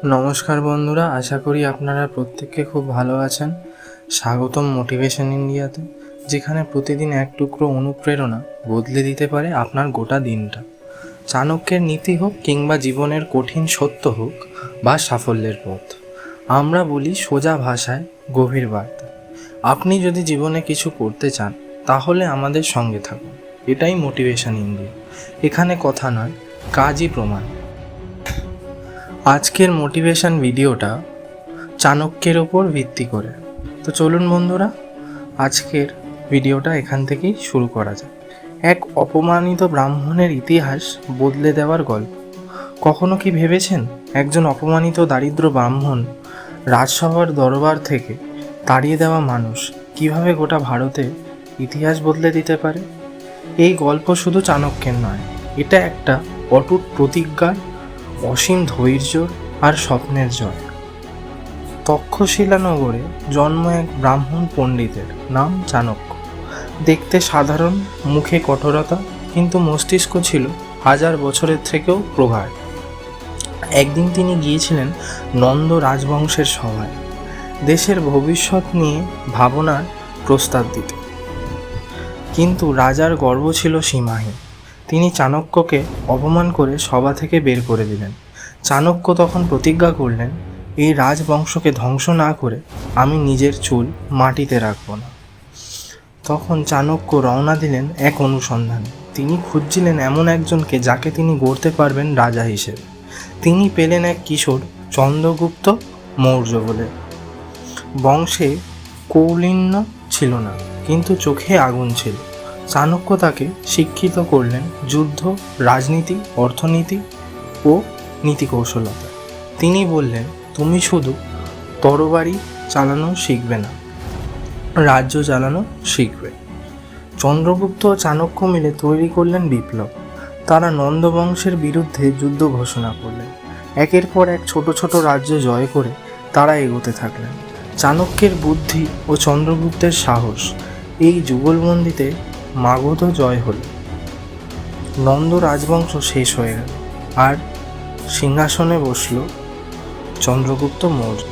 নমস্কার বন্ধুরা, আশা করি আপনারা প্রত্যেকে খুব ভালো আছেন। স্বাগতম মোটিভেশন ইন্ডিয়াতে, যেখানে প্রতিদিন এক টুকরো অনুপ্রেরণা বদলে দিতে পারে আপনার গোটা দিনটা। চাণক্যের নীতি হোক কিংবা জীবনের কঠিন সত্য হোক বা সাফল্যের পথ, আমরা বলি সোজা ভাষায় গভীর বার্তা। আপনি যদি জীবনে কিছু করতে চান তাহলে আমাদের সঙ্গে থাকুন। এটাই মোটিভেশন ইন্ডিয়া। এখানে কথা নয়, কাজই প্রমাণ। আজকের মোটিভেশন ভিডিওটা চাণক্যের ওপর ভিত্তি করে। তো চলুন বন্ধুরা, আজকের ভিডিওটা এখান থেকেই শুরু করা যায়। এক অপমানিত ব্রাহ্মণের ইতিহাস বদলে দেওয়ার গল্প। কখনো কি ভেবেছেন একজন অপমানিত দারিদ্র ব্রাহ্মণ রাজসভার দরবার থেকে তাড়িয়ে দেওয়া মানুষ কিভাবে গোটা ভারতে ইতিহাস বদলে দিতে পারে? এই গল্প শুধু চাণক্যের নয়, এটা একটা অটুট প্রতিজ্ঞার, অসীম ধৈর্য আর স্বপ্নের জয়। তক্ষশিলা নগরে জন্ম এক ব্রাহ্মণ পণ্ডিতের, নাম চাণক্য। দেখতে সাধারণ, মুখে কঠোরতা, কিন্তু মস্তিষ্ক ছিল 1000 বছরের থেকেও প্রগাঢ়। একদিন তিনি গিয়েছিলেন নন্দ রাজবংশের সভায়, দেশের ভবিষ্যৎ নিয়ে ভাবনার প্রস্তাব দিতে। কিন্তু রাজার গর্ব ছিল সীমাহীন। তিনি চাণক্যকে অপমান করে সভা থেকে বের করে দিলেন। চাণক্য তখন প্রতিজ্ঞা করলেন, এই রাজবংশকে ধ্বংস না করে আমি নিজের চুল মাটিতে রাখব না। তখন চাণক্য রওনা দিলেন এক অনুসন্ধানে। তিনি খুঁজছিলেন এমন একজনকে যাকে তিনি গড়তে পারবেন রাজা হিসেবে। তিনি পেলেন এক কিশোর, চন্দ্রগুপ্ত মৌর্য বলে। বংশে কৌলীন্য ছিল না, কিন্তু চোখে আগুন ছিল। চাণক্য তাকে শিক্ষিত করলেন যুদ্ধ, রাজনীতি, অর্থনীতি ও নীতিকৌশলতা। তিনি বললেন, তুমি শুধু তরবারি চালানো শিখবে না, রাজ্য চালানো শিখবে। চন্দ্রগুপ্ত ও চাণক্য মিলে তৈরি করলেন বিপ্লব। তারা নন্দ বংশের বিরুদ্ধে যুদ্ধ ঘোষণা করলেন। একের পর এক ছোট ছোট রাজ্য জয় করে তারা এগোতে থাকলেন। চাণক্যের বুদ্ধি ও চন্দ্রগুপ্তের সাহস, এই যুগলবন্দিতে মাগধ জয় হল। নন্দ রাজবংশ শেষ হয়ে গেল, আর সিংহাসনে বসল চন্দ্রগুপ্ত মৌর্য।